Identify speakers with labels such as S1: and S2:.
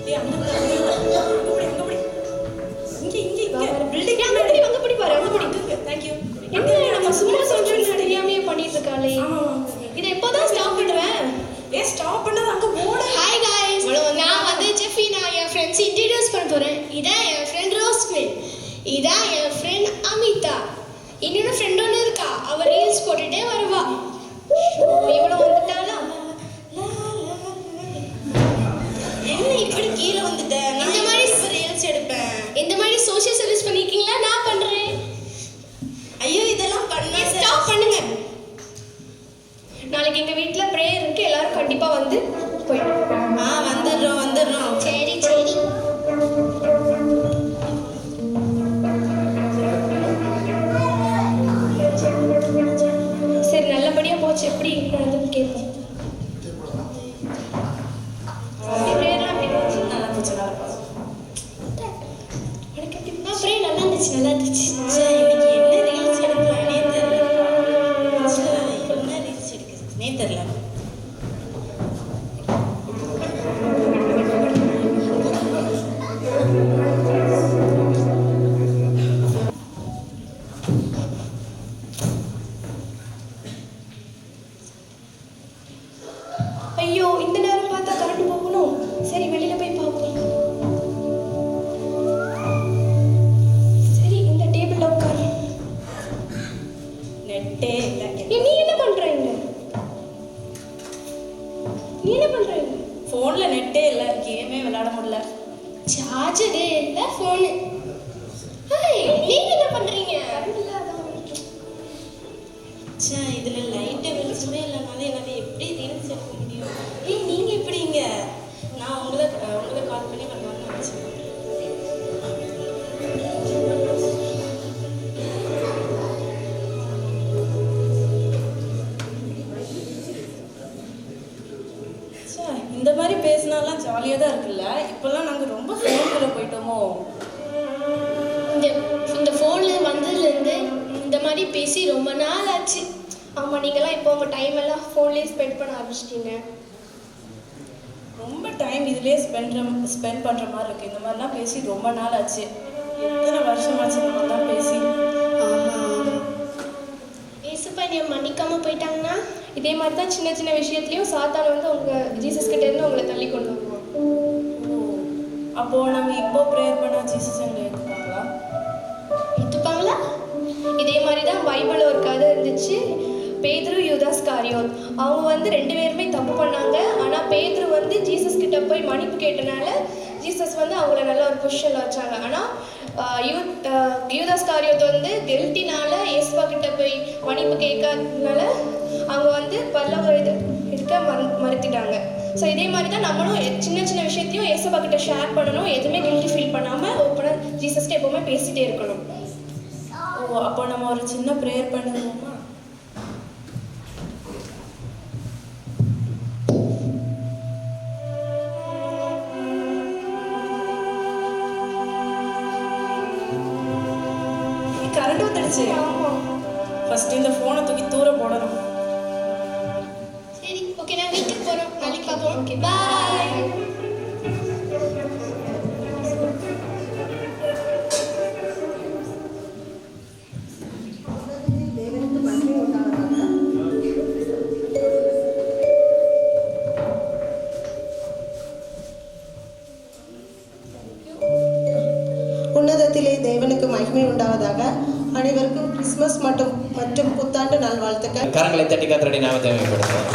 S1: டேய் அங்க போடி இங்க பில்டிங்
S2: அங்க போடி பாரு அங்க போடி.
S1: Thank you.
S2: என்ன நம்ம சும்மா சொல்றேன்னு தெரியாமயே பண்ணிட்டு இருக்காளே. இதை எப்போதான் ஸ்டாப் பண்ணுவேன்?
S1: ஸ்டாப் பண்ணது அங்க போடு.
S2: ஹாய் गाइस, நான் வந்து ஜெஃபி. நான் என் ஃப்ரெண்ட்ஸ் இன்ட்ரோ듀ce பண்ண போறேன். இதான் என் ஃப்ரெண்ட் ரோஸ்மின், இதான் என் ஃப்ரெண்ட் அமிதா, இன்னொரு ஃப்ரெண்ட் ஒன்று இருக்கா, அவ ரீல்ஸ் போட்டுட்டே வருவா. இவ்வளவு வந்துட்டாளா?
S1: என்ன இப்படி கீழே வந்துட்ட? இந்த மாதிரி ரீல்ஸ் எடுப்பேன்.
S2: இந்த மாதிரி சோஷியல் சர்வீஸ் பண்ணிருக்கீங்களா? நான் பண்றேன்.
S1: ஐயோ இதெல்லாம் பண்ண
S2: ஸ்டாப் பண்ணுங்க. நாளைக்கு எங்க வீட்ல பிரேயர் இருக்கு, எல்லாரும் கண்டிப்பா வந்து போயிடும்.
S1: வந்துடுறோம்.
S2: சரி. சரி, நல்லபடியா போச்சு. எப்படி நடந்தது கேட்போம். பிரேயர்லாம் எப்படி போச்சு?
S1: நல்லா போச்சு.
S2: பிரேயர் நல்லா இருந்துச்சு.
S1: இன்னைக்கு என்ன ரீல்ஸ் எடுக்கலானே தெரியல. என்ன ரீல்ஸ் எடுக்கிறதுனே தெரியல.
S2: ஐயோ, இந்த நேரம் பார்த்தா கரண்ட் போகணும். சரி, வெளியில போய் பார்ப்போம். சரி, இந்த டேபிள்ல உட்காரு.
S1: நெட்டே இல்லை.
S2: நீ என்ன பண்றீங்க?
S1: ஃபோன்ல நெட்டே இல்லை, கேமே விளையாட முடியல.
S2: சார்ஜரே இல்லை, ஃபோனு. நீங்க என்ன பண்றீங்க?
S1: இதுல லைட்டை வெளிச்சமே இல்லைனால என்னால எப்படி ரீல்ஸ் எடுக்க முடியும்? நீங்க எப்படிங்க? நான் உங்களை கால் பண்ணி வரலாம்னு நினைச்சேன். இந்த மாதிரி பேசினாலாம் ஜாலியாக தான் இருக்குல்ல. இப்போல்லாம் நாங்கள் ரொம்ப ஃபோனுக்குள்ளே போயிட்டோமோ.
S2: இந்த ஃபோனில் வந்ததுலேருந்து இந்த மாதிரி பேசி ரொம்ப நாள் ஆச்சு. ஆமாம், நீங்களாம் இப்போ உங்கள் டைம் எல்லாம் ஃபோன்லேயே ஸ்பெண்ட் பண்ண ஆரம்பிச்சிட்டீங்க.
S1: ரொம்ப டைம் இதுலேயே ஸ்பெண்ட் பண்ணுற மாதிரி இருக்குது. இந்த மாதிரிலாம் பேசி ரொம்ப நாள் ஆச்சு. எத்தனை வருஷமாச்சு இந்த மாதிரிலாம் பேசி.
S2: ஆமாம், ஏசுப்பா என்னை மன்னிக்காமல் போயிட்டாங்கன்னா இதே மாதிரி தான் சின்ன சின்ன விஷயத்துலையும் சாத்தான் வந்து உங்கள் ஜீசஸ் கிட்ட இருந்து உங்களை தள்ளி கொண்டு வருவான்.
S1: அப்போது நம்ம இப்போ ப்ரேயர் பண்ணால் ஜீசஸ் எங்களை ஏற்றுப்பாங்களா?
S2: ஏற்றுப்பாங்களா? இதே மாதிரி தான் பைபிளில் ஒரு கதை இருந்துச்சு. பேதுரு, யூதாஸ் காரியோத். அவங்க வந்து 2 பேருமே தப்பு பண்ணாங்க. ஆனால் பேதுரு வந்து ஜீசஸ் கிட்ட போய் மன்னிப்பு கேட்டனால ஜீசஸ் வந்து அவங்கள நல்ல ஒரு பொசிஷனில் வச்சாங்க. ஆனால் யூதாஸ் காரியோத் வந்து கெல்ட்டினால இயேசுவா கிட்ட போய் மன்னிப்பு கேட்காதனால அவங்க வந்து இருக்க மறுத்திட்டாங்க. ஸோ இதே மாதிரி தான் நம்மளும் சின்ன சின்ன விஷயத்தையும் இயேசுவா கிட்ட ஷேர் பண்ணணும். எதுவுமே கில்ட்டி ஃபீல் பண்ணாமல் ஓப்பனாக ஜீசஸ்கிட்ட எப்போவுமே பேசிகிட்டே இருக்கணும்.
S1: அப்போ நம்ம ஒரு சின்ன ப்ரேயர் பண்ணுவோமா? கரண்ட் வந்துடுச்சு. ஃபர்ஸ்ட் இந்த ஃபோனை தூக்கி தூர போடணும்.
S2: சரி, ஓகே, நான் வீட்டுக்கு போகிறோம். நாளைக்கு பார்ப்போம். ஓகே, பாய்.
S3: உன்னதத்திலே தேவனுக்கு மகிமை உண்டாவதாக. அனைவருக்கும் கிறிஸ்துமஸ் மற்றும் புத்தாண்டு நல்வாழ்த்துக்கள்.
S4: கரங்களை தட்டி கர்த்தருடைய நாமத்தை மேம்படுத்துவோம்.